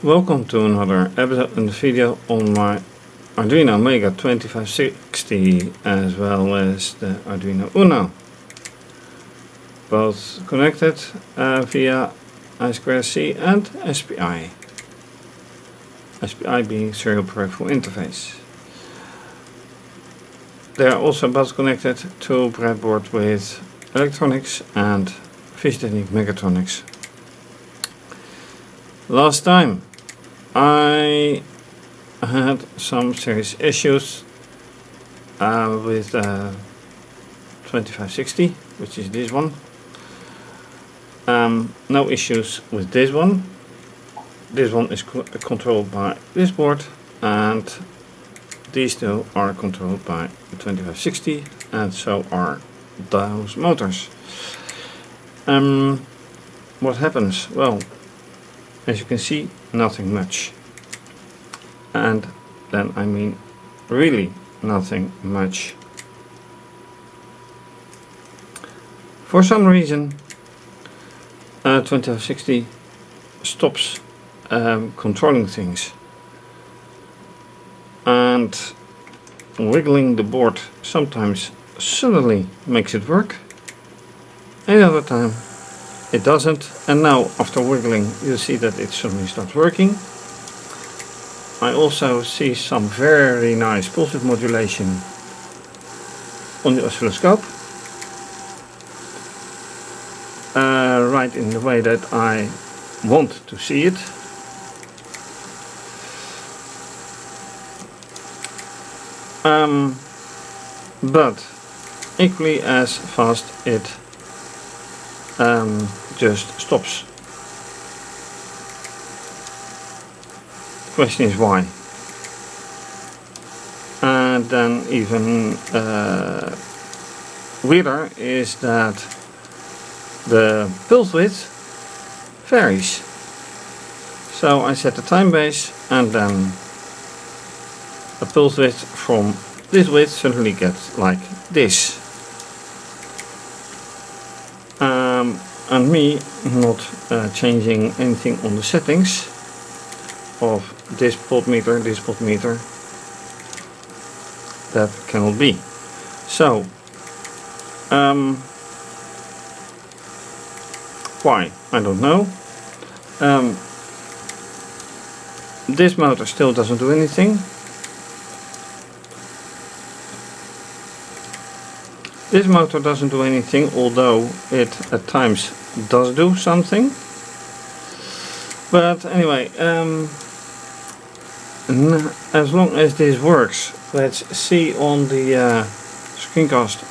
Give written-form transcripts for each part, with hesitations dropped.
Welcome to another episode in the video on my Arduino Mega2560 as well as the Arduino Uno. Both connected via I2C and SPI. SPI being serial peripheral interface. They are also both connected to breadboard with electronics and fischertechnik mechatronics. Last time I had some serious issues with 2560, which is this one. No issues with this one. This one is controlled by this board, and these two are controlled by the 2560, and so are those motors. What happens? Well, as you can see, nothing much. And then I mean really nothing much. For some reason 2560 stops controlling things, and wiggling the board sometimes suddenly makes it work, another time it doesn't, and now after wiggling you see that it suddenly starts working. I also see some very nice pulse width modulation on the oscilloscope, right in the way that I want to see it. But equally as fast it just stops. The question is why. And then even weirder is that the pulse width varies. So I set the time base, and then a pulse width from this width suddenly gets like this. And me not changing anything on the settings of this voltmeter, that cannot be. So why? I don't know. This motor still doesn't do anything. This motor doesn't do anything, although it at times does do something. But anyway, as long as this works, let's see on the screencast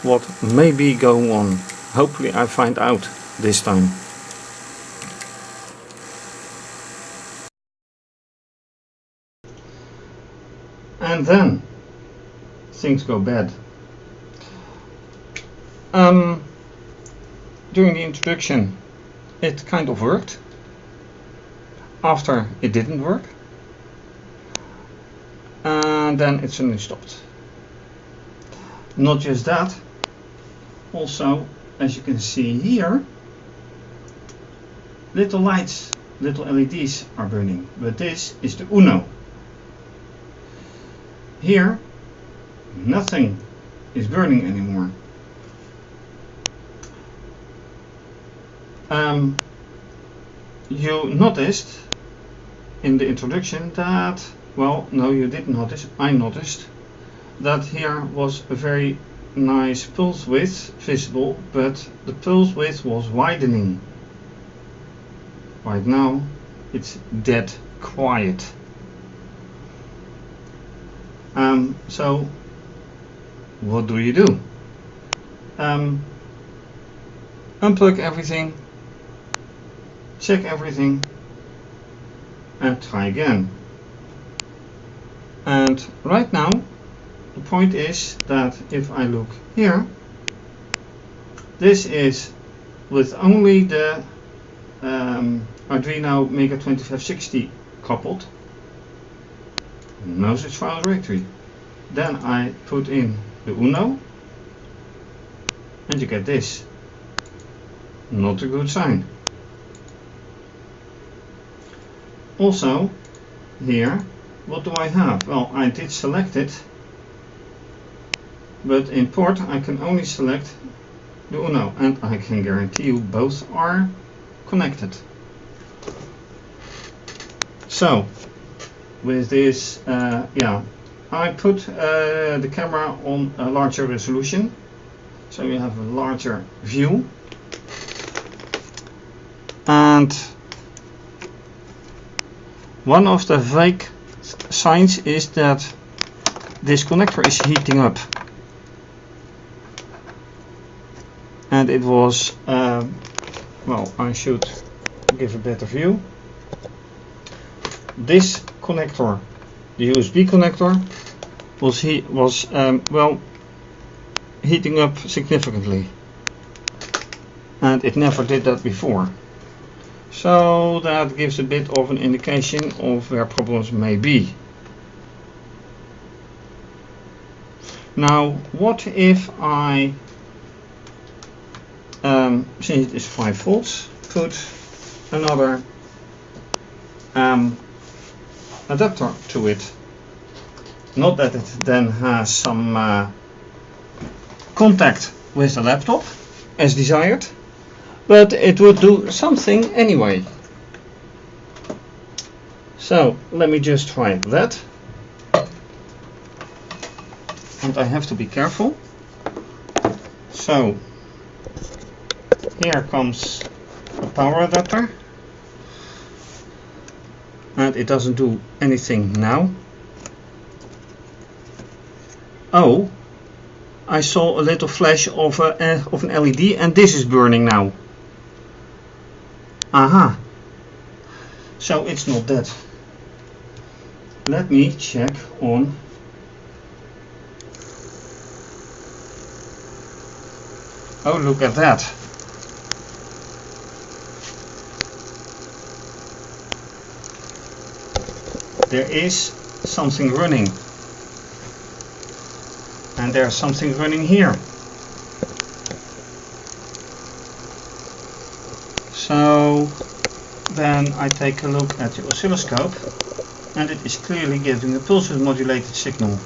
what may be going on. Hopefully I find out this time. And then things go bad. During the introduction it kind of worked. After it didn't work. And then it suddenly stopped. Not just that, also as you can see here, little lights, little LEDs are burning, but this is the Uno. Here nothing is burning anymore. You noticed in the introduction that, well, no, you didn't notice, I noticed that here was a very nice pulse width visible, but the pulse width was widening. Right now it's dead quiet. So what do you do? Unplug everything, check everything, and try again. And right now the point is that if I look here, this is with only the Arduino Mega2560 coupled, no such file directory. Then I put in the Uno, and you get this. Not a good sign. also here, what do I have? Well, I did select it, but in port I can only select the Uno, and I can guarantee you both are connected. So with this, I put the camera on a larger resolution, so you have a larger view. And one of the vague signs is that this connector is heating up. And it was, well, I should give a better view. This connector, the USB connector, was well, heating up significantly, and it never did that before. So that gives a bit of an indication of where problems may be. Now, what if I, since it is 5 volts, put another adapter to it? Not that it then has some contact with the laptop as desired, but it would do something anyway. So let me just try that. And I have to be careful. So here comes a power adapter, and it doesn't do anything now. Oh, I saw a little flash of an LED, and this is burning now. Aha, so it's not that. Let me check on. Oh, look at that. There is something running. And there's something running here. So then I take a look at the oscilloscope, and it is clearly giving a pulse modulated signal.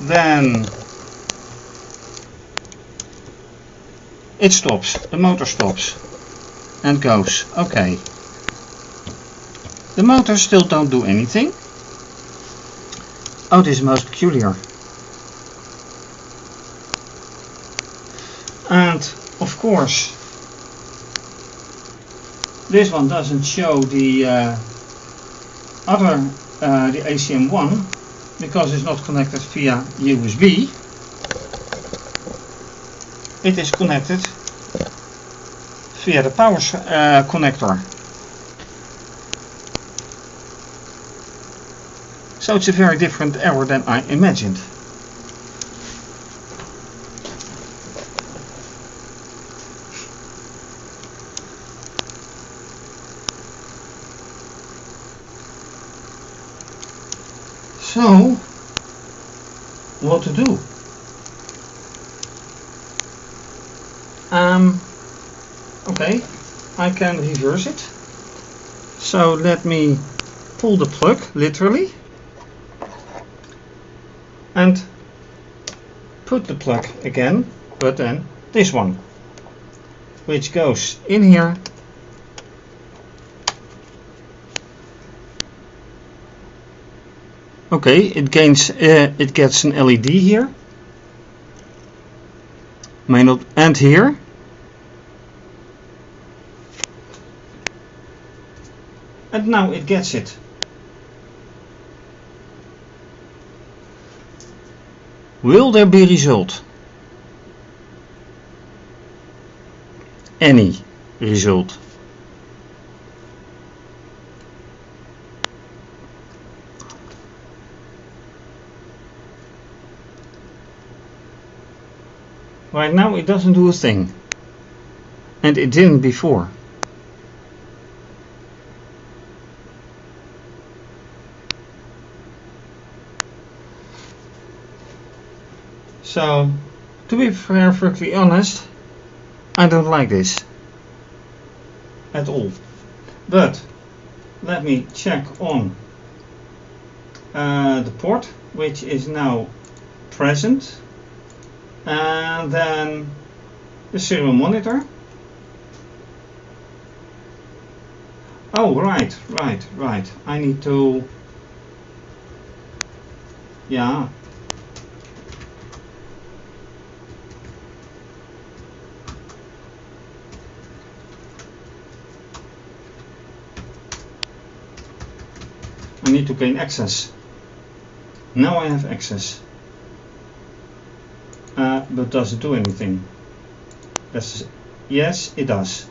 Then it stops, the motor stops and goes. Okay. The motors still don't do anything. Oh, this is most peculiar. And of course, this one doesn't show the the ACM1 because it's not connected via USB. It is connected via the power connector. So it's a very different error than I imagined. So, what to do? Okay, I can reverse it. So let me pull the plug, literally, and put the plug again, but then this one, which goes in here. Okay, it gets an LED here, may not, and here. And now it gets it. Will there be result? Any result? Right now it doesn't do a thing, and it didn't before. So, to be perfectly honest, I don't like this at all. But let me check on the port, which is now present, and then the serial monitor. Oh, right. I need to, yeah. I need to gain access. Now I have access. But does it do anything? Yes, it does.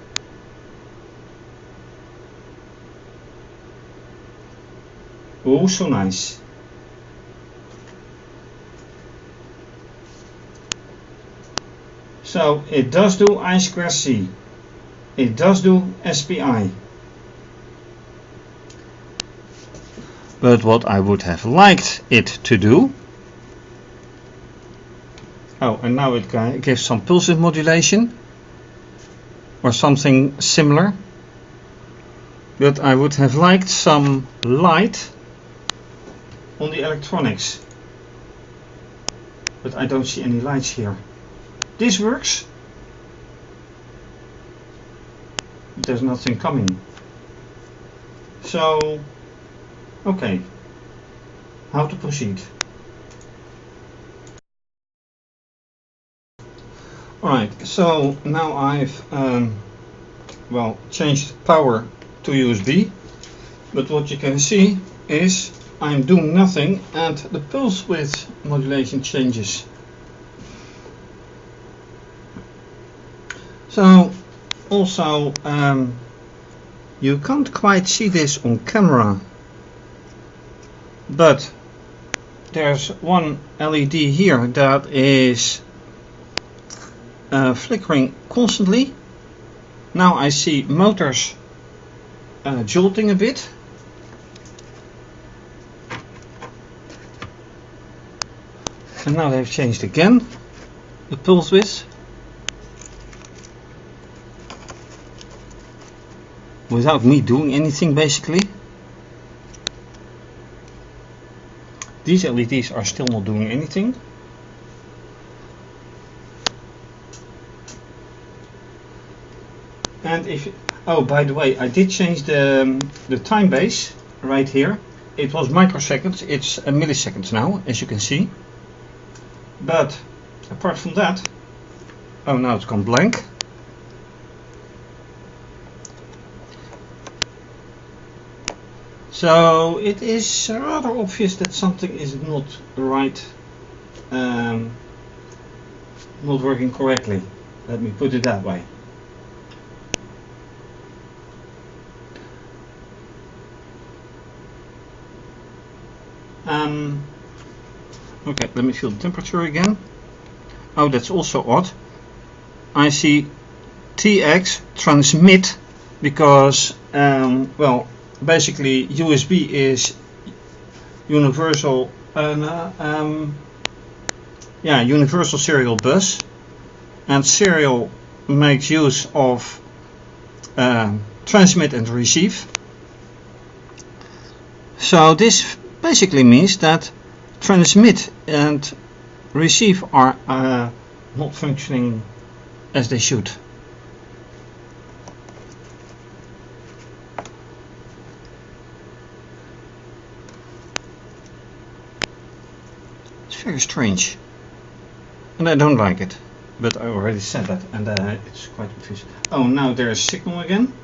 Oh, so nice. So it does do I2C. It does do SPI. But what I would have liked it to do. Oh, and now it gives some pulse width modulation or something similar. But I would have liked some light on the electronics. But I don't see any lights here. This works. There's nothing coming. So, okay. How to proceed? Alright, so now I've changed power to USB, but what you can see is I'm doing nothing and the pulse width modulation changes. So also you can't quite see this on camera, but there's one LED here that is flickering constantly. Now I see motors jolting a bit. And now they've changed again the pulse width without me doing anything basically. These LEDs are still not doing anything. And if, oh, by the way, I did change the time base right here. It was microseconds, it's milliseconds now, as you can see. But apart from that, oh, now it's gone blank. So it is rather obvious that something is not right, not working correctly. Let me put it that way. Okay, let me feel the temperature again. Oh, that's also odd. I see TX transmit because, well, basically USB is universal, universal serial bus, and serial makes use of transmit and receive. So this basically means that transmit and receive are not functioning as they should. It's very strange and I don't like it, but I already said that, and it's quite confusing. Oh, now there is signal again.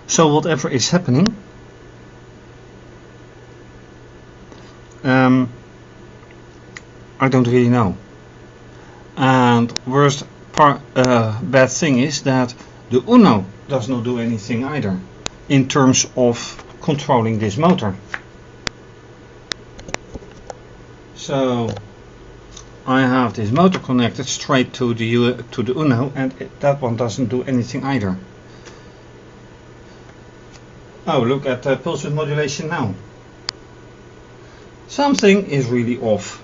So whatever is happening, I don't really know. And worst part, bad thing is that the Uno does not do anything either in terms of controlling this motor. So I have this motor connected straight to the Uno, and that one doesn't do anything either. Oh, look at the pulse width modulation now. Something is really off.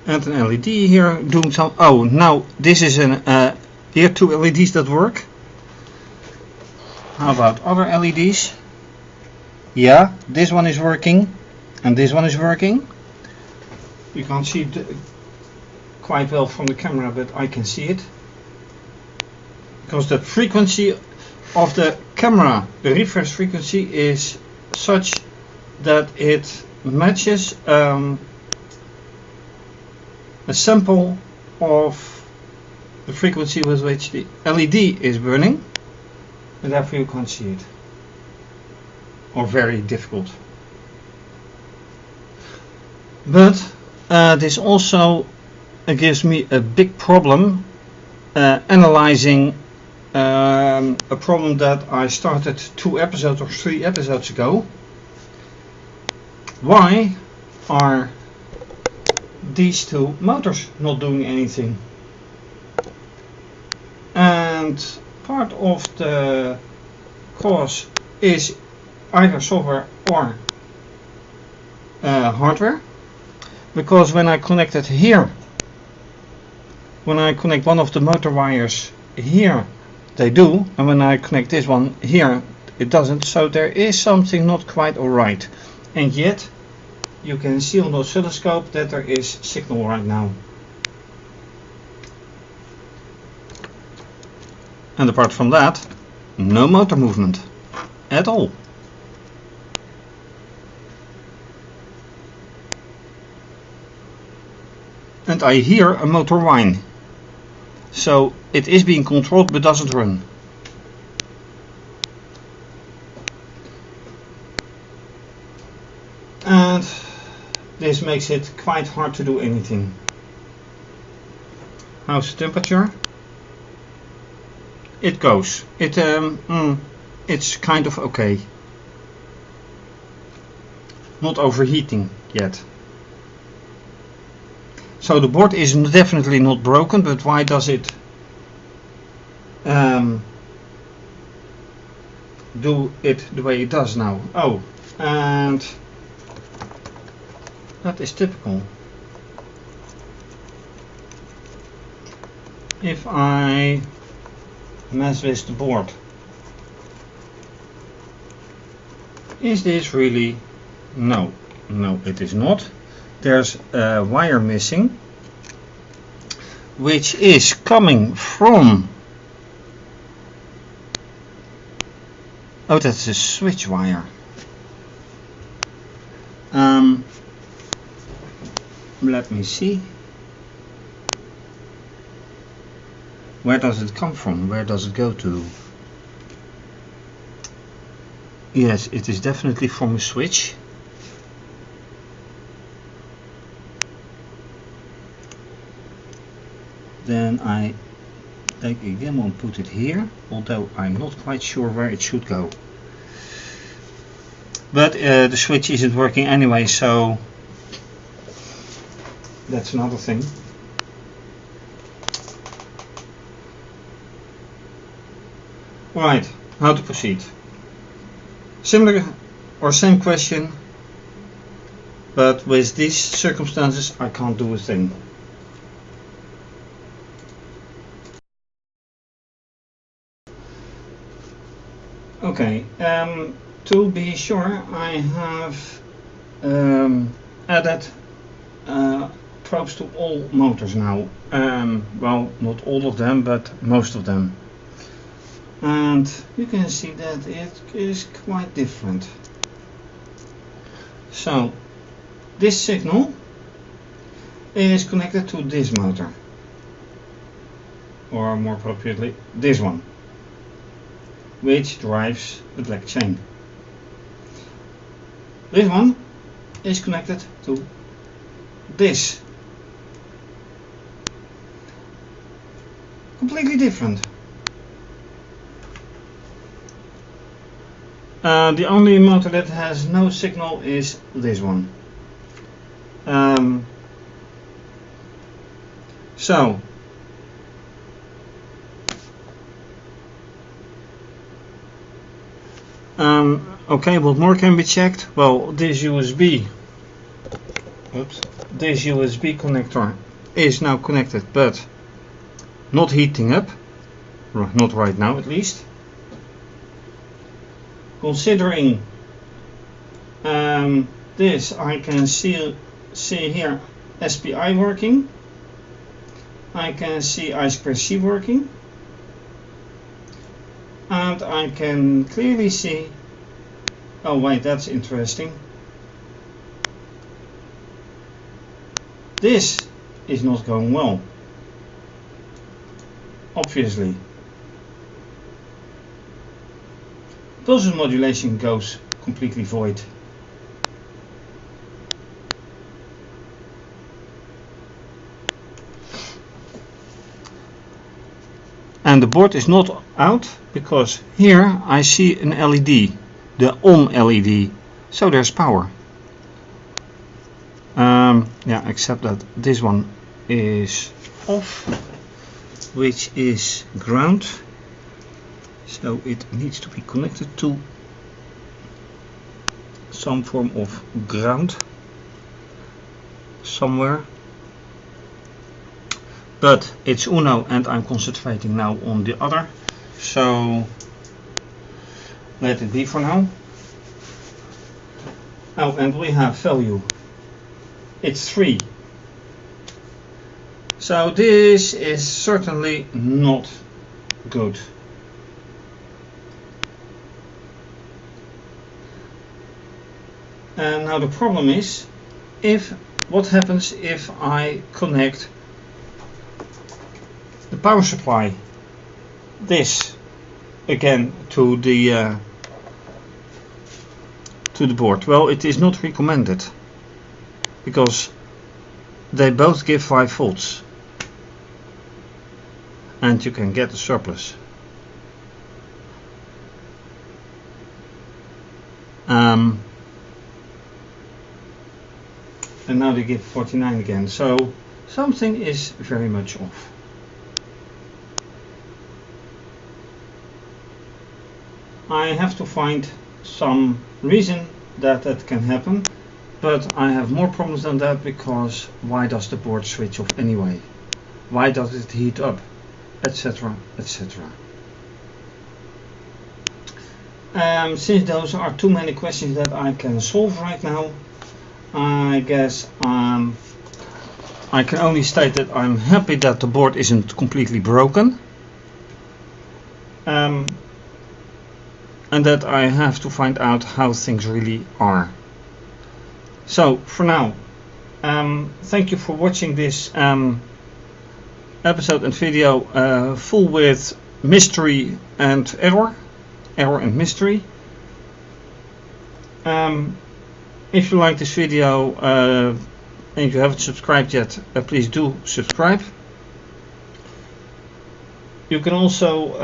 and an LED here doing some. Oh, now this is an here 2 LEDs that work. How about other LEDs? Yeah, this one is working and this one is working. You can't see it quite well from the camera, but I can see it. Because the frequency of the camera, the refresh frequency, is such that it matches a sample of the frequency with which the LED is burning, and therefore you can't see it, or very difficult. But this also gives me a big problem analyzing a problem that I started 2 episodes or 3 episodes ago. Why are these 2 motors not doing anything? And part of the cause is either software or hardware, because when I connect it here, when I connect one of the motor wires here, they do, and when I connect this one here, it doesn't. So there is something not quite alright, and yet you can see on the oscilloscope that there is signal right now. And apart from that, no motor movement at all. And I hear a motor whine. So it is being controlled but doesn't run. And this makes it quite hard to do anything. How's the temperature? It goes. It's kind of okay. Not overheating yet. So the board is definitely not broken, but why does it do it the way it does now? Oh, and that is typical. If I mess with the board, is this really? No, it is not. There's a wire missing, which is coming from, oh, that's a switch wire. Let me see. Where does it come from? Where does it go to? Yes, it is definitely from a switch. Then I take a gimbal and put it here, although I'm not quite sure where it should go. But the switch isn't working anyway, so that's another thing. Right, how to proceed. Similar or same question, but with these circumstances I can't do a thing. Okay, to be sure, I have added probes to all motors now. Well, not all of them, but most of them. And you can see that it is quite different. So, this signal is connected to this motor, or more appropriately, this one, which drives the black chain. This one is connected to this. Completely different. The only motor that has no signal is this one. Okay, what more can be checked? Well, this USB, this USB connector is now connected, but not heating up, not right now at least. Considering this, I can see here SPI working. I can see I2C working, and I can clearly see, oh wait, that's interesting, this is not going well, obviously. Pulse modulation goes completely void. And the board is not out because here I see an LED, the on LED, so there's power. Yeah, except that this one is off, which is ground, so it needs to be connected to some form of ground somewhere. But it's Uno and I'm concentrating now on the other, so let it be for now. Oh, and we have value, it's 3. So this is certainly not good. And now the problem is, what happens if I connect the power supply, this again, to the board? Well, it is not recommended because they both give 5 volts and you can get a surplus. And now they give 49 again, so something is very much off. I have to find some reason that can happen, but I have more problems than that, because why does the board switch off anyway? Why does it heat up? Etc. etc. Since those are too many questions that I can solve right now, I guess I can only state that I'm happy that the board isn't completely broken. And that I have to find out how things really are. So for now, thank you for watching this episode and video full with mystery and error and mystery. If you like this video and if you haven't subscribed yet, please do subscribe. You can also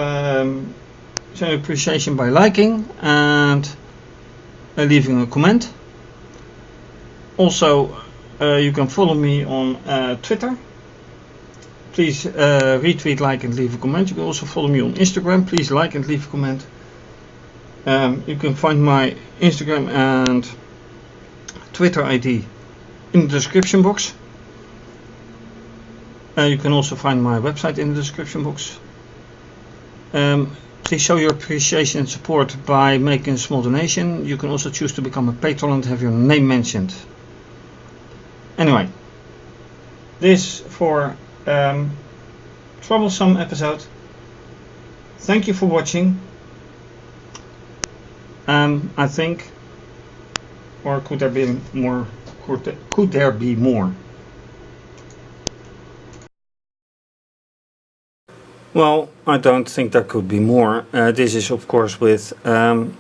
show appreciation by liking and leaving a comment. Also, you can follow me on Twitter. Please retweet, like and leave a comment. You can also follow me on Instagram. Please like and leave a comment. You can find my Instagram and Twitter ID in the description box. You can also find my website in the description box. Please show your appreciation and support by making a small donation. You can also choose to become a patron and have your name mentioned. Anyway, this for troublesome episode. Thank you for watching. I think, or could there be more? Could there be more? Well, I don't think there could be more. This is of course with the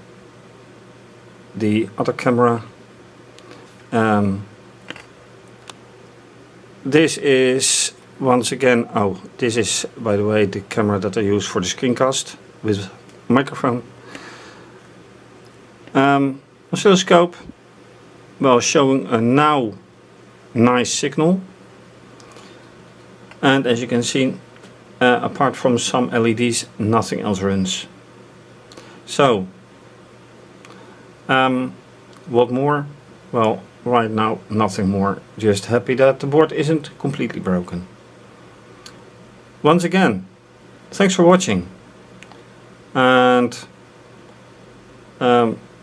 other camera. This is once again, this is by the way the camera that I use for the screencast with microphone. Oscilloscope, well, showing a now nice signal, and as you can see, apart from some LEDs, nothing else runs. So, what more? Well, right now nothing more, just happy that the board isn't completely broken. Once again, thanks for watching, and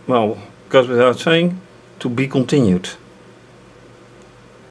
well, goes without saying, to be continued.